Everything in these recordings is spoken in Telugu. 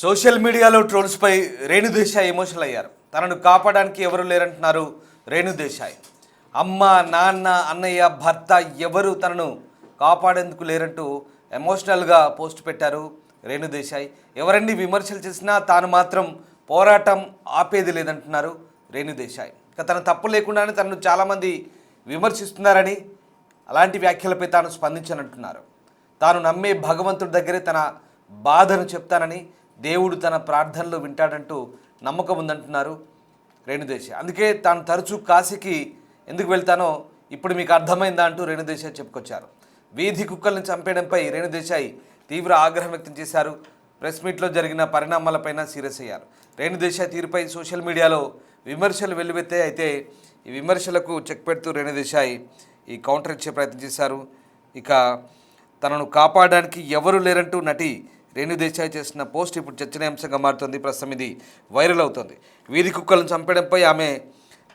సోషల్ మీడియాలో ట్రోల్స్పై రేణు దేశాయ్ ఎమోషనల్ అయ్యారు. తనను కాపాడడానికి ఎవరు లేరంటున్నారు రేణు దేశాయ్. అమ్మ, నాన్న, అన్నయ్య, భర్త ఎవరు తనను కాపాడేందుకు లేరంటూ ఎమోషనల్గా పోస్ట్ పెట్టారు రేణు దేశాయ్. ఎవరండి విమర్శలు చేసినా తాను మాత్రం పోరాటం ఆపేది లేదంటున్నారు రేణు దేశాయ్. ఇక తన తప్పు లేకుండానే తనను చాలామంది విమర్శిస్తున్నారని, అలాంటి వ్యాఖ్యలపై తాను స్పందించనంటున్నారు. తాను నమ్మే భగవంతుడి దగ్గరే తన బాధను చెప్తానని, దేవుడు తన ప్రార్థనలు వింటాడంటూ నమ్మకం ఉందంటున్నారు రేణుదేశాయ్. అందుకే తాను తరచూ కాశీకి ఎందుకు వెళ్తానో ఇప్పుడు మీకు అర్థమైందా అంటూ రేణుదేశాయ్ చెప్పుకొచ్చారు. వీధి కుక్కల్ని చంపేయడంపై రేణుదేశాయ్ తీవ్ర ఆగ్రహం వ్యక్తం చేశారు. ప్రెస్ మీట్లో జరిగిన పరిణామాలపైన సీరియస్ అయ్యారు. రేణుదేశాయ్ తీరుపై సోషల్ మీడియాలో విమర్శలు వెల్లువెత్తాయి. అయితే ఈ విమర్శలకు చెక్ పెడుతూ రేణుదేశాయ్ ఈ కౌంటర్ ఇచ్చే ప్రయత్నం చేశారు. ఇక తనను కాపాడడానికి ఎవరు లేరంటూ నటి రేణు దేశాయ్ చేసిన పోస్ట్ ఇప్పుడు చర్చనీయాంశంగా మారుతుంది. ప్రస్తుతం ఇది వైరల్ అవుతుంది. వీధి కుక్కలను చంపడంపై ఆమె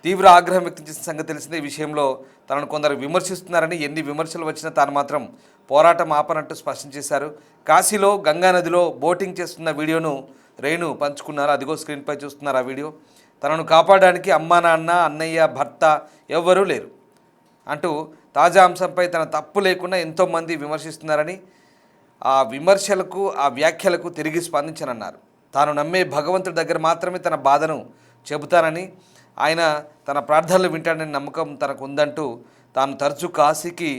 తీవ్ర ఆగ్రహం వ్యక్తం చేసిన సంగతి తెలిసిందే. ఈ విషయంలో తనను కొందరు విమర్శిస్తున్నారని, ఎన్ని విమర్శలు వచ్చినా తాను మాత్రం పోరాటం ఆపనంటూ స్పష్టం చేశారు. కాశీలో గంగానదిలో బోటింగ్ చేస్తున్న వీడియోను రేణు పంచుకున్నారు. అదిగో స్క్రీన్పై చూస్తున్నారు ఆ వీడియో. తనను కాపాడడానికి అమ్మా, నాన్న, అన్నయ్య, భర్త ఎవ్వరూ లేరు అంటూ తాజా అంశంపై తన తప్పు లేకుండా ఎంతోమంది విమర్శిస్తున్నారని, ఆ విమర్శలకు, ఆ వ్యాఖ్యలకు తిరిగి స్పందించనన్నారు. తాను నమ్మే భగవంతుడి దగ్గర మాత్రమే తన బాధను చెబుతానని, ఆయన తన ప్రార్థనలు వింటాడని నమ్మకం తనకు ఉందంటూ, తాను తరచూ కాశీకి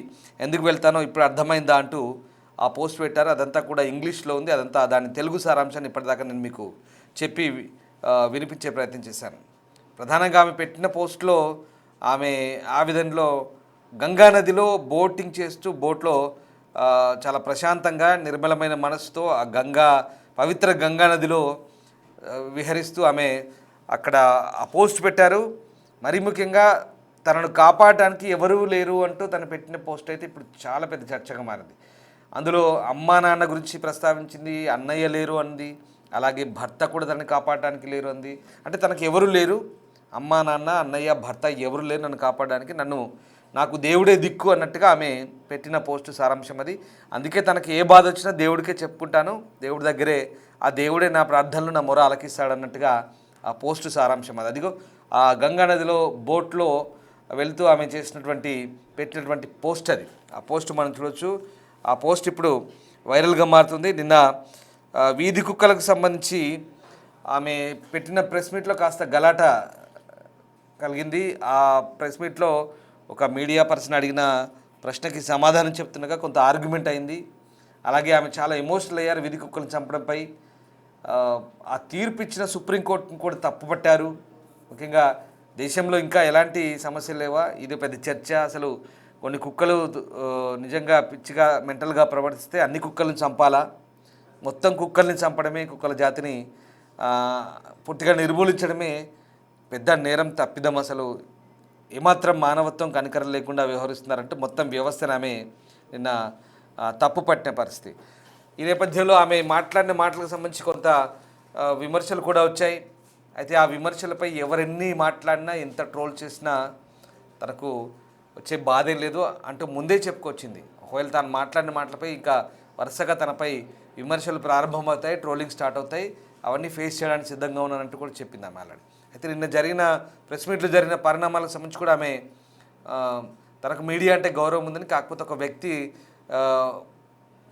ఎందుకు వెళ్తానో ఇప్పుడు అర్థమైందా అంటూ ఆ పోస్ట్ పెట్టారు. అదంతా కూడా ఇంగ్లీష్లో ఉంది. అదంతా దాని తెలుగు సారాంశాన్ని ఇప్పటిదాకా నేను మీకు చెప్పి వినిపించే ప్రయత్నం చేశాను. ప్రధానంగా ఆమె పెట్టిన పోస్ట్లో ఆమె ఆ విధంలో గంగానదిలో బోటింగ్ చేస్తూ బోట్లో చాలా ప్రశాంతంగా నిర్మలమైన మనసుతో ఆ పవిత్ర గంగానదిలో విహరిస్తూ ఆమె అక్కడ ఆ పోస్ట్ పెట్టారు. మరీ ముఖ్యంగా తనను కాపాడడానికి ఎవరూ లేరు అంటూ తను పెట్టిన పోస్ట్ అయితే ఇప్పుడు చాలా పెద్ద చర్చగా మారింది. అందులో అమ్మా, నాన్న గురించి ప్రస్తావించింది, అన్నయ్య లేరు అంది, అలాగే భర్త కూడా తనని కాపాడడానికి లేరు అంది. అంటే తనకు ఎవరు లేరు, అమ్మా, నాన్న, అన్నయ్య, భర్త ఎవరు లేరు నన్ను కాపాడడానికి, నాకు దేవుడే దిక్కు అన్నట్టుగా ఆమె పెట్టిన పోస్టు సారాంశం అది. అందుకే తనకి ఏ బాధ వచ్చినా దేవుడికే చెప్పుకుంటాను, దేవుడి దగ్గరే, ఆ దేవుడే నా ప్రార్థనలు, నా మొర ఆలకిస్తాడన్నట్టుగా ఆ పోస్టు సారాంశం అది. అదిగో ఆ గంగానదిలో బోట్లో వెళ్తూ ఆమె పెట్టినటువంటి పోస్ట్ అది. ఆ పోస్ట్ మనం చూడొచ్చు. ఆ పోస్ట్ ఇప్పుడు వైరల్గా మారుతుంది. నిన్న వీధి కుక్కలకు సంబంధించి ఆమె పెట్టిన ప్రెస్ మీట్లో కాస్త గలాట కలిగింది. ఆ ప్రెస్ మీట్లో ఒక మీడియా పర్సన్ అడిగిన ప్రశ్నకి సమాధానం చెప్తుండగా కొంత ఆర్గ్యుమెంట్ అయింది. అలాగే ఆమె చాలా ఎమోషనల్ అయ్యారు. వీధి కుక్కలను చంపడంపై ఆ తీర్పు ఇచ్చిన సుప్రీంకోర్టును కూడా తప్పుపట్టారు. ముఖ్యంగా దేశంలో ఇంకా ఎలాంటి సమస్యలు లేవా, ఇది పెద్ద చర్చ. అసలు కొన్ని కుక్కలు నిజంగా పిచ్చిగా మెంటల్గా ప్రవర్తిస్తే అన్ని కుక్కలను చంపాలా, మొత్తం కుక్కల్ని చంపడమే, కుక్కల జాతిని పూర్తిగా నిర్మూలించడమే పెద్ద నేరం, తప్పిదం. అసలు ఏమాత్రం మానవత్వం, కనికరం లేకుండా వ్యవహరిస్తున్నారంటే మొత్తం వ్యవస్థను ఆమె నిన్న తప్పు పట్టిన పరిస్థితి. ఈ నేపథ్యంలో ఆమె మాట్లాడిన మాటలకు సంబంధించి కొంత విమర్శలు కూడా వచ్చాయి. అయితే ఆ విమర్శలపై ఎవరెన్ని మాట్లాడినా, ఎంత ట్రోల్ చేసినా తనకు వచ్చే బాధేం లేదు అంటూ ముందే చెప్పుకొచ్చింది. ఒకవేళ తాను మాట్లాడిన మాటలపై ఇంకా వరుసగా తనపై విమర్శలు ప్రారంభమవుతాయి, ట్రోలింగ్ స్టార్ట్ అవుతాయి, అవన్నీ ఫేస్ చేయడానికి సిద్ధంగా ఉన్నానంటూ కూడా చెప్పింది ఆమె ఆల్రెడీ. అయితే నిన్న జరిగిన ప్రెస్ మీట్లో జరిగిన పరిణామాలకు సంబంధించి కూడా ఆమె తనకు మీడియా అంటే గౌరవం ఉందని, కాకపోతే ఒక వ్యక్తి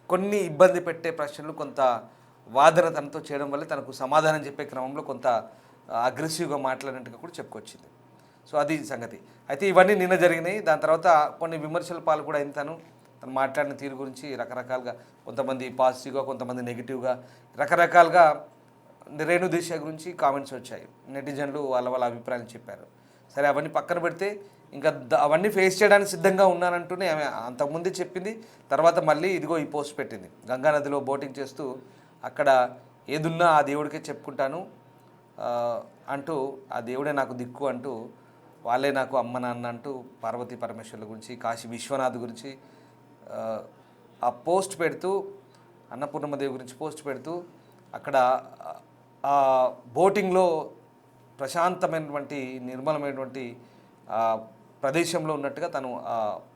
కొన్ని ఇబ్బంది పెట్టే ప్రశ్నలు, కొంత వాదన తనతో చేయడం వల్ల తనకు సమాధానం చెప్పే క్రమంలో కొంత అగ్రెసివ్గా మాట్లాడినట్టుగా కూడా చెప్పుకొచ్చింది. సో అది సంగతి. అయితే ఇవన్నీ నిన్న జరిగినాయి. దాని తర్వాత కొన్ని విమర్శల పాలు కూడా అయిన తను మాట్లాడిన తీరు గురించి రకరకాలుగా, కొంతమంది పాజిటివ్గా, కొంతమంది నెగిటివ్గా, రకరకాలుగా రేణు దేశాయ్ గురించి కామెంట్స్ వచ్చాయి. నెటిజన్లు వాళ్ళ అభిప్రాయాలు చెప్పారు. సరే, అవన్నీ పక్కన పెడితే ఇంకా అవన్నీ ఫేస్ చేయడానికి సిద్ధంగా ఉన్నానంటూనే ఆమె అంతకుముందే చెప్పింది. తర్వాత మళ్ళీ ఇదిగో ఈ పోస్ట్ పెట్టింది. గంగానదిలో బోటింగ్ చేస్తూ అక్కడ ఏదున్నా ఆ దేవుడికే చెప్పుకుంటాను అంటూ, ఆ దేవుడే నాకు దిక్కు అంటూ, వాళ్ళే నాకు అమ్మ, నాన్న అంటూ పార్వతీ పరమేశ్వర్ల గురించి, కాశీ విశ్వనాథ్ గురించి ఆ పోస్ట్ పెడుతూ, అన్నపూర్ణమ్మదేవి గురించి పోస్ట్ పెడుతూ అక్కడ ఆ బోటింగ్లో ప్రశాంతమైనటువంటి, నిర్మలమైనటువంటి ప్రదేశంలో ఉన్నట్టుగా తను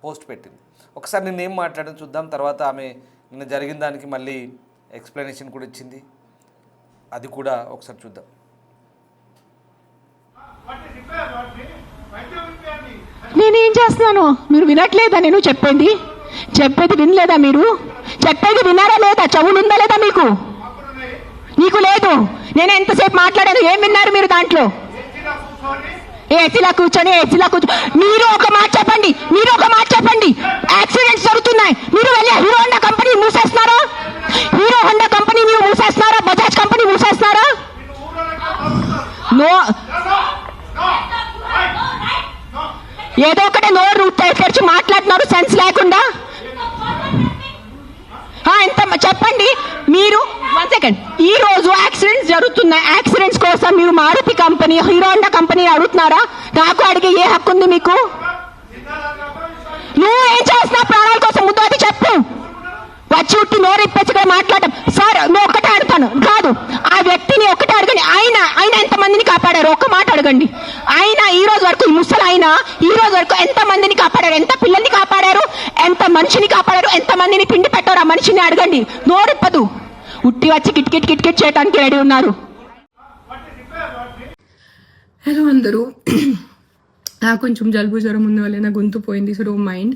పోస్ట్ పెట్టింది. ఒకసారి నిన్నేం మాట్లాడడం చూద్దాం. తర్వాత ఆమె నిన్న జరిగిన దానికి మళ్ళీ ఎక్స్ప్లెనేషన్ కూడా ఇచ్చింది. అది కూడా ఒకసారి చూద్దాం. నేనేం చేస్తున్నాను మీరు వినట్లేదా? నేను చెప్పేది వినలేదా? మీరు చెప్పేది వినారా లేదా? చెవులు ఉందా లేదా మీకు? నీకు లేదు. నేను ఎంతసేపు మాట్లాడాను, ఏం విన్నారు మీరు దాంట్లో? ఏసీలా కూర్చొని మీరు ఒక మాట చెప్పండి. యాక్సిడెంట్స్ జరుగుతున్నాయి, మీరు వెళ్ళి హీరో హోండా కంపెనీ మూసేస్తున్నారా? బజాజ్ కంపెనీ మూసేస్తున్నారా? నో, ఏదో ఒకటి నోరు తెరిచి మాట్లాడుతున్నారు సెన్స్ లేకుండా. ఎంత చెప్పండి మీరు. 1 సెకండ్. ఈ రోజు యాక్సిడెంట్స్ జరుగుతున్నాయి, యాక్సిడెంట్స్ కోసం మీరు Maruti company, Hero Honda company అడుగుతున్నారా? నాకు అడిగే ఏ హక్కు ఉంది మీకు? నువ్వు ఏం చేస్తున్నావు ప్రాణాల కోసం? ముందు అది చెప్పు. వచ్చి ఉట్టి నోరు ఇప్పేసి మాట్లాడటం. సార్ నువ్వు ఒక్కటే అడుగుతాను కాదు, ఆ వ్యక్తిని ఒక్కటే అడగండి. ఆయన ఎంతమందిని కాపాడారు? ఒక్క మాట అడగండి. ఆయన ఈ రోజు వరకు, ఈ ముసలి ఆయన ఈ రోజు వరకు ఎంత మందిని కాపాడారు? ఎంత పిల్లల్ని కాపాడారు? ఎంత మనిషిని కాపాడారు? ఎంత మందిని పిండి పెట్టారు? ఆ మనిషిని అడగండి. నోరిప్పదు. ఉట్టి వచ్చి కిట్కిట్ చేయడానికి రెడీ ఉన్నారు. హలో అందరూ. నాకు కొంచెం జలుబు జ్వరం ఉన్న వల్ల నా గొంతు పోయింది, so don't mind.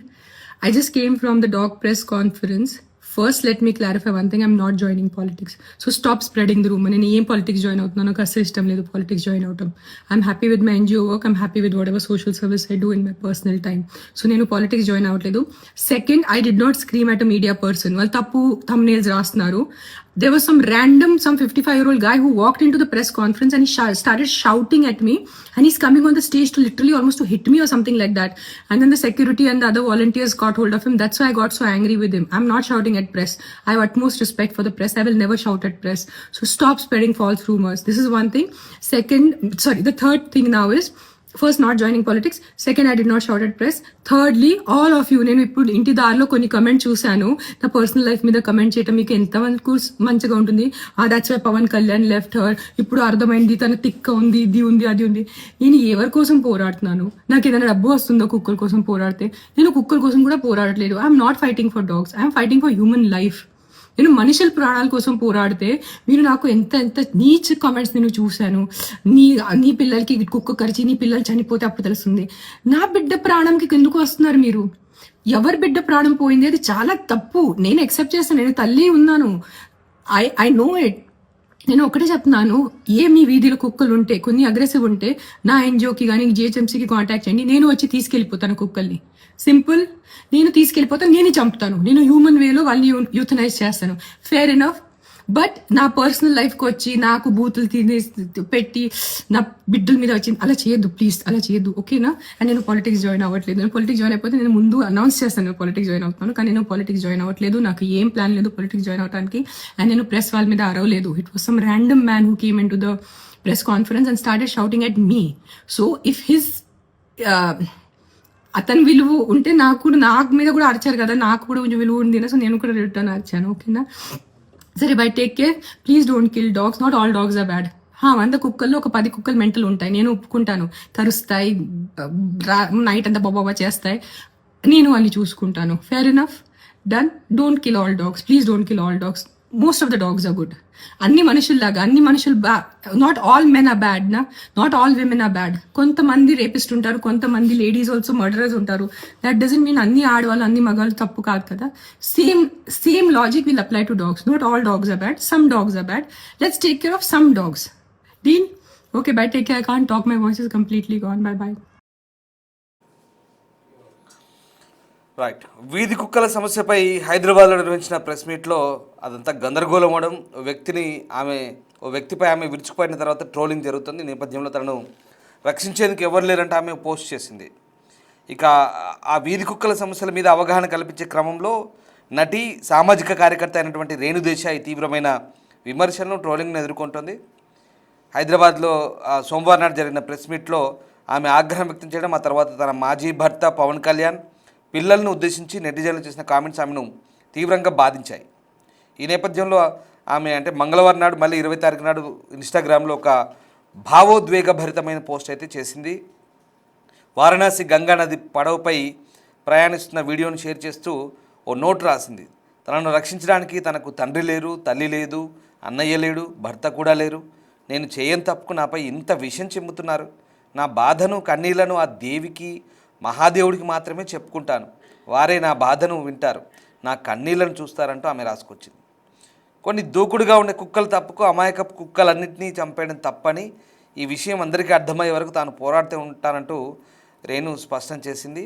I just came from the dog press conference. First, let me clarify one thing. I'm not joining politics. So stop spreading the rumor. నేను ఏం పాలిటిక్స్ జాయిన్ అవుతున్నాను, నాకు అసలు ఇష్టం లేదు పాలిటిక్స్ జాయిన్ అవటం. I'm happy with my NGO work. I'm happy with whatever social service I do in my personal time. So నేను పాలిటిక్స్ జాయిన్ అవ్వట్లేదు. Second, I did not scream at a media person. వాళ్ళు తప్పు thumbnails రాస్తున్నారు. There was some 55-year-old guy who walked into the press conference and he started shouting at me, and he's coming on the stage to literally almost to hit me or something like that. And then the security and the other volunteers got hold of him. That's why I got so angry with him. I'm not shouting at press. I have utmost respect for the press. I will never shout at press. So stop spreading false rumors. This is one thing. The third thing now is, first not joining politics. Second, I did not shout at press. Thirdly, all of you, నేను ఇప్పుడు ఇంటి దారిలో కొన్ని కమెంట్ చూశాను. నా పర్సనల్ లైఫ్ మీద కమెంట్ చేయడం మీకు ఎంతమందికి మంచిగా ఉంటుంది? That's why Pawan Kalyan left her. ఇప్పుడు అర్థమైంది తన తిక్క ఉంది, ఇది ఉంది, అది ఉంది. నేను ఎవరి కోసం పోరాడుతున్నాను? నాకు ఏదైనా డబ్బు వస్తుందో కుక్కల కోసం పోరాడితే? నేను కుక్కల కోసం కూడా పోరాడట్లేదు. I'm not fighting for dogs, I'm fighting for human life. నేను మనుషుల ప్రాణాల కోసం పోరాడితే మీరు నాకు ఎంత నీచ్ కామెంట్స్ నేను చూశాను. నీ పిల్లలకి కుక్క కరిచి నీ పిల్లలు చనిపోతే అప్పుడు తెలుస్తుంది. నా బిడ్డ ప్రాణంకి ఎందుకు వస్తున్నారు మీరు? ఎవరి బిడ్డ ప్రాణం పోయింది అది చాలా తప్పు. నేను యాక్సెప్ట్ చేస్తాను, నేను తల్లి ఉన్నాను. I know it. నేను ఒకటే చెప్తున్నాను, మీ వీధిలో కుక్కలు ఉంటే, కొన్ని అగ్రెసివ్ ఉంటే నా NGOకి కానీ GHMCకి కాంటాక్ట్ చేయండి. నేను వచ్చి తీసుకెళ్ళిపోతాను కుక్కల్ని. సింపుల్. నేను తీసుకెళ్ళిపోతాను, నేను చంపుతాను. నేను హ్యూమన్ వేలో వాళ్ళని యూథనైజ్ చేస్తాను. Fair enough. బట్ నా పర్సనల్ లైఫ్కి వచ్చి నాకు బూతులు పెట్టి నా బిడ్డల మీద వచ్చి అలా చేయొద్దు ప్లీజ్, అలా చేయొద్దు, ఓకేనా? అండ్ నేను పాలిటిక్స్ జాయిన్ అవ్వట్లేదు. నేను పాలిటిక్స్ జాయిన్ అయిపోతే నేను ముందు అనౌన్స్ చేస్తాను పాలిటిక్స్ జాయిన్ అవుతాను, కానీ నేను పాలిటిక్స్ జాయిన్ అవ్వట్లేదు. నాకు ఏం ప్లాన్ లేదు పాలిటిక్స్ జాయిన్ అవడానికి. అండ్ నేను ప్రెస్ వాళ్ళ మీద అరవలేదు. It was some random man who came into the press conference and started shouting at me. So if his అతని విలువ ఉంటే నాకు మీద కూడా అరిచారు కదా, నాకు కూడా కొంచెం విలువ ఉంది. సో నేను కూడా రిటర్న్ అరిచాను, ఓకేనా? సరే, bye take care. Please don't kill dogs. Not all dogs are bad. 100 కుక్కల్లో ఒక 10 కుక్కలు మెంటల్ ఉంటాయి, నేను ఒప్పుకుంటాను. కరుస్తాయి, నైట్ అంతా బాబా చేస్తాయి, నేను వాళ్ళని చూసుకుంటాను. Fair enough, done. Don't kill all dogs, please don't kill all dogs. Most of the dogs are good. అన్ని మనుషుల్లాగా, అన్ని మనుషులు not all men are bad నా, not all women are bad. కొంతమంది రేపిస్ట్ ఉంటారు, కొంతమంది లేడీస్ ఆల్సో మర్డరర్స్ ఉంటారు. దట్ డజంట్ మీన్ అన్ని ఆడవాళ్ళు అన్ని మగాళ్ళు తప్పు కాదు కదా. Same logic will apply to dogs. Not all dogs are bad, some dogs are bad. Let's take care of some dogs. Deal? Okay, by. Take care. I can't talk, my voice is completely gone. By by. Right. వీధి కుక్కల సమస్యపై హైదరాబాద్లో నిర్వహించిన ప్రెస్ మీట్లో అదంతా గందరగోళం అవడం, ఓ వ్యక్తిపై ఆమె విరుచుకుపోయిన తర్వాత ట్రోలింగ్ జరుగుతుంది. ఈ నేపథ్యంలో తనను రక్షించేందుకు ఎవరు లేరంటే ఆమె పోస్ట్ చేసింది. ఇక ఆ వీధి కుక్కల సమస్యల మీద అవగాహన కల్పించే క్రమంలో నటి, సామాజిక కార్యకర్త అయినటువంటి రేణు దేశాయ్ తీవ్రమైన విమర్శలను, ట్రోలింగ్ను ఎదుర్కొంటుంది. హైదరాబాద్లో సోమవారం నాడు జరిగిన ప్రెస్ మీట్లో ఆమె ఆగ్రహం వ్యక్తం చేయడం, ఆ తర్వాత తన మాజీ భర్త పవన్ కళ్యాణ్ పిల్లలను ఉద్దేశించి నెటిజన్లు చేసిన కామెంట్స్ ఆమెను తీవ్రంగా బాధించాయి. ఈ నేపథ్యంలో ఆమె మంగళవారం నాడు మళ్ళీ 20 తారీఖు నాడు ఇన్స్టాగ్రామ్లో ఒక భావోద్వేగభరితమైన పోస్ట్ అయితే చేసింది. వారణాసి గంగా నది పడవపై ప్రయాణిస్తున్న వీడియోను షేర్ చేస్తూ ఓ నోట్ రాసింది. తనను రక్షించడానికి తనకు తండ్రి లేరు, తల్లి లేదు, అన్నయ్య లేడు, భర్త కూడా లేరు. నేను చేయని తప్పుకు నాపై ఇంత విషం చిమ్ముతున్నారు. నా బాధను కన్నీళ్లను ఆ దేవికి, మహాదేవుడికి మాత్రమే చెప్పుకుంటాను. వారే నా బాధను వింటారు, నా కన్నీళ్లను చూస్తారంటూ ఆమె రాసుకొచ్చింది. కొన్ని దూకుడుగా ఉండే కుక్కలు తప్పుకు అమాయకపు కుక్కలన్నింటినీ చంపేయడం తప్పని, ఈ విషయం అందరికీ అర్థమయ్యే వరకు తాను పోరాడుతూ ఉంటానంటూ రేణు స్పష్టం చేసింది.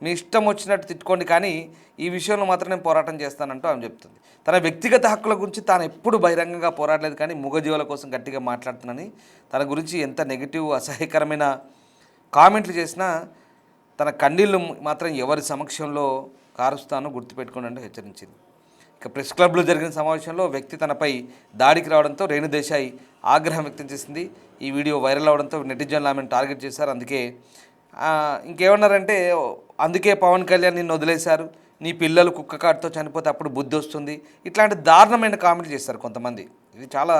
మీ ఇష్టం వచ్చినట్టు తిట్టుకోండి, కానీ ఈ విషయంలో మాత్రం నేను పోరాటం చేస్తానంటూ ఆమె చెప్తుంది. తన వ్యక్తిగత హక్కుల గురించి తాను ఎప్పుడు బహిరంగంగా పోరాడలేదు, కానీ మూగజీవుల కోసం గట్టిగా మాట్లాడుతున్నానని, తన గురించి ఎంత నెగిటివ్ అసహ్యకరమైన కామెంట్లు చేసినా తన కన్నీళ్ళు మాత్రం ఎవరి సమక్షంలో కారుస్తానో గుర్తుపెట్టుకోండి అంటూ హెచ్చరించింది. ఇక ప్రెస్ క్లబ్లో జరిగిన సమావేశంలో వ్యక్తి తనపై దాడికి రావడంతో రేణు దేశాయ్ ఆగ్రహం వ్యక్తం చేసింది. ఈ వీడియో వైరల్ అవడంతో నెటిజన్లు ఆమెను టార్గెట్ చేశారు. ఇంకేమన్నారంటే, అందుకే పవన్ కళ్యాణ్ నిన్ను వదిలేశారు, నీ పిల్లలు కుక్క కాటుతో చనిపోతే అప్పుడు బుద్ధి వస్తుంది, ఇట్లాంటి దారుణమైన కామెంట్లు చేస్తారు కొంతమంది. ఇది చాలా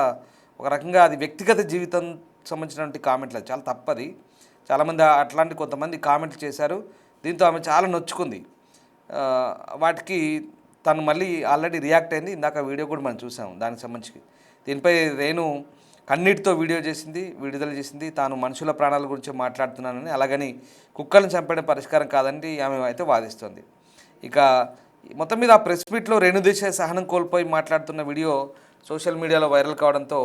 ఒక రకంగా అది వ్యక్తిగత జీవితం సంబంధించినటువంటి కామెంట్లు, అది చాలా తప్పది. చాలామంది అట్లాంటి కొంతమంది కామెంట్లు చేశారు. దీంతో ఆమె చాలా నొచ్చుకుంది. వాటికి తను మళ్ళీ ఆల్రెడీ రియాక్ట్ అయింది. ఇందాక వీడియో కూడా మనం చూసాము దానికి సంబంధించి. దీనిపై రేణు కన్నీటితో విడుదల చేసింది. తాను మనుషుల ప్రాణాల గురించి మాట్లాడుతున్నానని, అలాగని కుక్కలను చంపడం పరిష్కారం కాదని ఆమె అయితే వాదిస్తుంది. ఇక మొత్తం మీద ఆ ప్రెస్ మీట్లో రేణు దేశాయ్ సహనం కోల్పోయి మాట్లాడుతున్న వీడియో సోషల్ మీడియాలో వైరల్ కావడంతో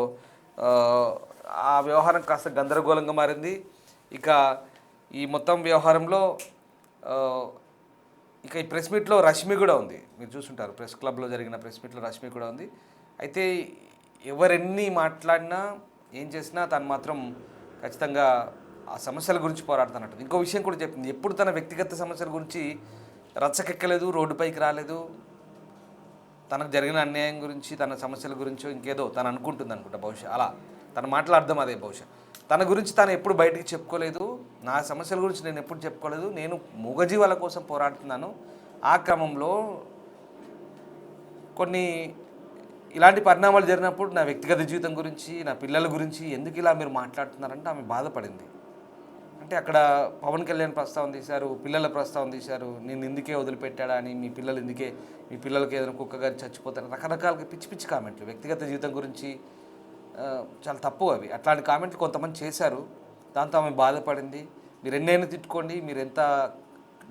ఆ వ్యవహారం కాస్త గందరగోళంగా మారింది. ఇక ఈ మొత్తం వ్యవహారంలో ఇక ఈ ప్రెస్ మీట్లో రష్మి కూడా ఉంది. మీరు చూసుంటారు, ప్రెస్ క్లబ్లో జరిగిన ప్రెస్ మీట్లో రష్మి కూడా ఉంది. అయితే ఎవరెన్ని మాట్లాడినా ఏం చేసినా తను మాత్రం ఖచ్చితంగా ఆ సమస్యల గురించి పోరాడుతున్నట్టు. ఇంకో విషయం కూడా చెప్పింది, ఎప్పుడు తన వ్యక్తిగత సమస్యల గురించి రచ్చకెక్కలేదు, రోడ్డుపైకి రాలేదు. తనకు జరిగిన అన్యాయం గురించి, తన సమస్యల గురించో ఇంకేదో తను అనుకుంటుంది బహుశా. అలా తన మాటల అర్థం అదే బహుశా. తన గురించి తాను ఎప్పుడు బయటికి చెప్పుకోలేదు, నా సమస్యల గురించి నేను ఎప్పుడు చెప్పుకోలేదు, నేను మూగజీవాల కోసం పోరాడుతున్నాను. ఆ క్రమంలో కొన్ని ఇలాంటి పరిణామాలు జరిగినప్పుడు నా వ్యక్తిగత జీవితం గురించి, నా పిల్లల గురించి ఎందుకు ఇలా మీరు మాట్లాడుతున్నారంటే ఆమె బాధపడింది. అంటే అక్కడ పవన్ కళ్యాణ్ ప్రస్తావన తీశారు, పిల్లల ప్రస్తావన తీశారు, నేను ఇందుకే వదిలిపెట్టాడా అని, మీ పిల్లలకి ఏదైనా కుక్క గారి చచ్చిపోతారు, రకరకాలుగా పిచ్చి పిచ్చి కామెంట్లు వ్యక్తిగత జీవితం గురించి చాలా తప్పు అవి. అట్లాంటి కామెంట్లు కొంతమంది చేశారు. దాంతో ఆమె బాధపడింది. మీరు ఎన్నైనా తిట్టుకోండి, మీరు ఎంత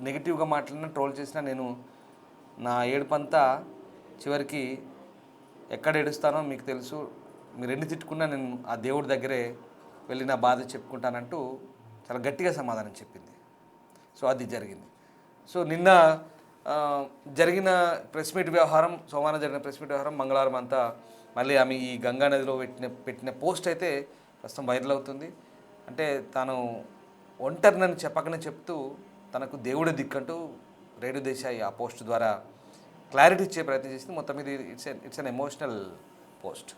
నెగిటివ్గా మాట్లాడినా, ట్రోల్ చేసినా, నేను నా ఏడుపంతా చివరికి ఎక్కడ ఏడుస్తానో మీకు తెలుసు, మీరు ఎన్ని తిట్టుకున్నా నేను ఆ దేవుడి దగ్గరే వెళ్ళి నా బాధ చెప్పుకుంటానంటూ చాలా గట్టిగా సమాధానం చెప్పింది. సో అది జరిగింది. సో నిన్న జరిగిన ప్రెస్ మీట్ వ్యవహారం, సోమవారం జరిగిన ప్రెస్ మీట్ వ్యవహారం, మంగళవారం అంతా మళ్ళీ ఆమె ఈ గంగా నదిలో పెట్టిన పోస్ట్ అయితే ప్రస్తుతం వైరల్ అవుతుంది. అంటే తాను ఒంటరినని చెప్పకనే చెప్తూ తనకు దేవుడి దిక్కంటూ రేణు దేశాయ్ ఆ పోస్ట్ ద్వారా క్లారిటీ ఇచ్చే ప్రయత్నం చేసింది. మొత్తం ఇది ఇట్స్ అన్ ఎమోషనల్ పోస్ట్.